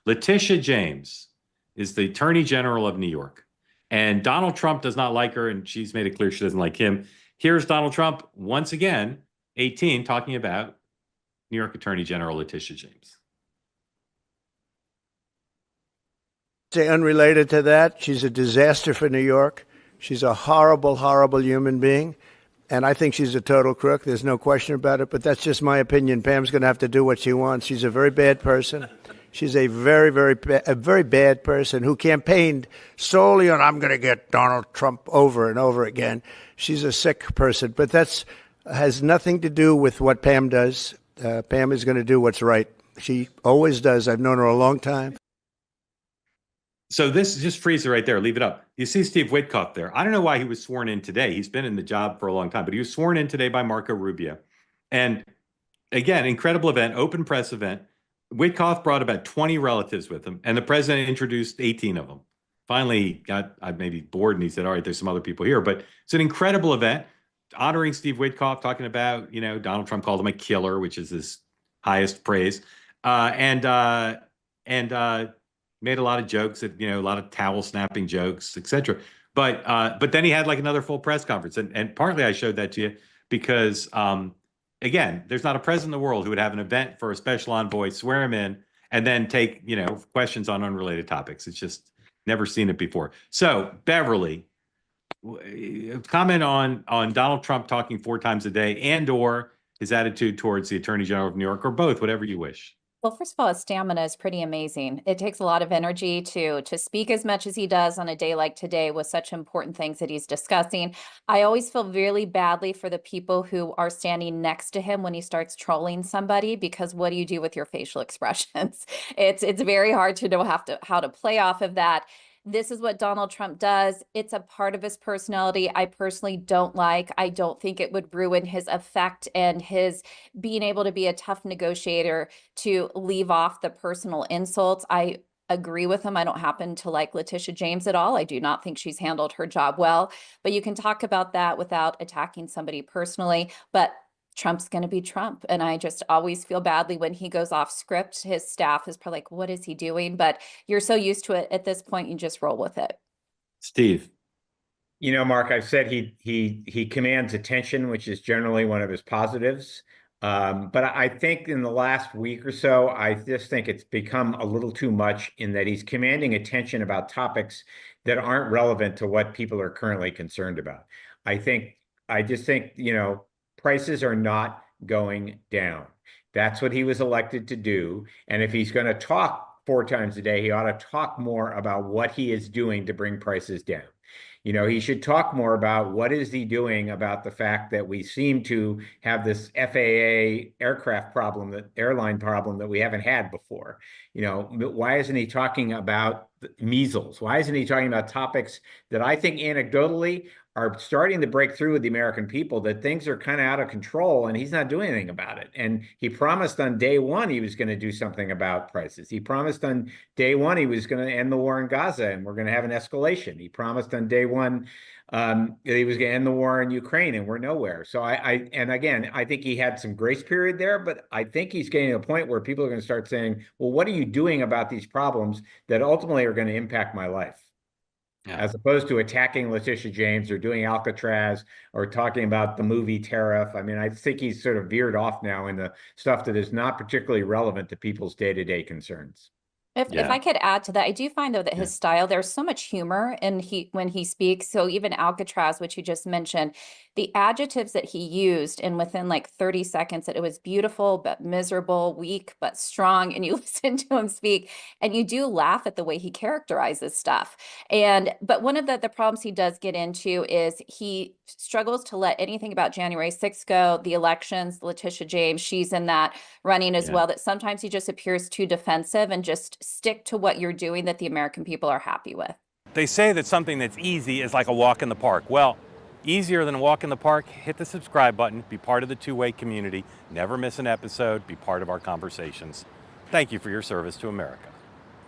Letitia James is the Attorney General of New York. And Donald Trump does not like her, and she's made it clear she doesn't like him. Here's Donald Trump, once again, 18, talking about New York Attorney General Letitia James. Say unrelated to that, she's a disaster for New York. She's a horrible, horrible human being. And I think she's a total crook. There's no question about it. But that's just my opinion. Pam's going to have to do what she wants. She's a very bad person. She's a very, very bad person who campaigned solely on, I'm going to get Donald Trump over and over again. She's a sick person. But that's has nothing to do with what Pam does. Pam is going to do what's right. She always does. I've known her a long time. So this, just freeze it right there. Leave it up. You see Steve Witkoff there. I don't know why he was sworn in today. He's been in the job for a long time, but he was sworn in today by Marco Rubio. And again, incredible event, open press event. Witkoff brought about 20 relatives with him, and the president introduced 18 of them. Finally, he got maybe bored, and he said, all right, there's some other people here. But it's an incredible event honoring Steve Witkoff, talking about, Donald Trump called him a killer, which is his highest praise. And made a lot of jokes, a lot of towel snapping jokes, etc. But then he had like another full press conference. And partly I showed that to you because, again, there's not a president in the world who would have an event for a special envoy, swear him in, and then take, questions on unrelated topics. It's just never seen it before. So, Beverly, comment on Donald Trump talking 4 times a day and or his attitude towards the Attorney General of New York, or both, whatever you wish. Well, first of all, his stamina is pretty amazing. It takes a lot of energy to speak as much as he does on a day like today with such important things that he's discussing. I always feel really badly for the people who are standing next to him when he starts trolling somebody, because what do you do with your facial expressions? It's very hard to know how to play off of that. This is what Donald Trump does. It's a part of his personality I personally don't like. I don't think it would ruin his effect and his being able to be a tough negotiator to leave off the personal insults. I agree with him. I don't happen to like Letitia James at all. I do not think she's handled her job well, but you can talk about that without attacking somebody personally. But Trump's going to be Trump. And I just always feel badly when he goes off script. His staff is probably like, what is he doing? But you're so used to it at this point, you just roll with it. Steve. Mark, I've said he commands attention, which is generally one of his positives. But I think in the last week or so, I just think it's become a little too much in that he's commanding attention about topics that aren't relevant to what people are currently concerned about. I just think, prices are not going down. That's what he was elected to do. And if he's going to talk 4 times a day, he ought to talk more about what he is doing to bring prices down. He should talk more about what is he doing about the fact that we seem to have this FAA airline problem that we haven't had before. Why isn't he talking about measles? Why isn't he talking about topics that I think anecdotally are starting to break through with the American people, that things are kind of out of control, and he's not doing anything about it. And he promised on day one he was going to do something about prices. He promised on day one he was going to end the war in Gaza, and we're going to have an escalation. He promised on day one that he was going to end the war in Ukraine, and we're nowhere. So I think he had some grace period there, but I think he's getting to a point where people are going to start saying, well, what are you doing about these problems that ultimately are going to impact my life? Yeah. As opposed to attacking Letitia James or doing Alcatraz or talking about the movie Tariff. I mean, I think he's sort of veered off now in the stuff that is not particularly relevant to people's day-to-day concerns. If I could add to that, I do find though that his style, there's so much humor when he speaks. So even Alcatraz, which you just mentioned, the adjectives that he used, and within like 30 seconds, that it was beautiful but miserable, weak but strong. And you listen to him speak, and you do laugh at the way he characterizes stuff. But one of the problems he does get into is he struggles to let anything about January 6th go. The elections, Letitia James, she's in that running as well. That sometimes he just appears too defensive and just stick to what you're doing that the American people are happy with. They say that something that's easy is like a walk in the park. Well, easier than a walk in the park, hit the subscribe button, be part of the two-way community, never miss an episode, be part of our conversations. Thank you for your service to America.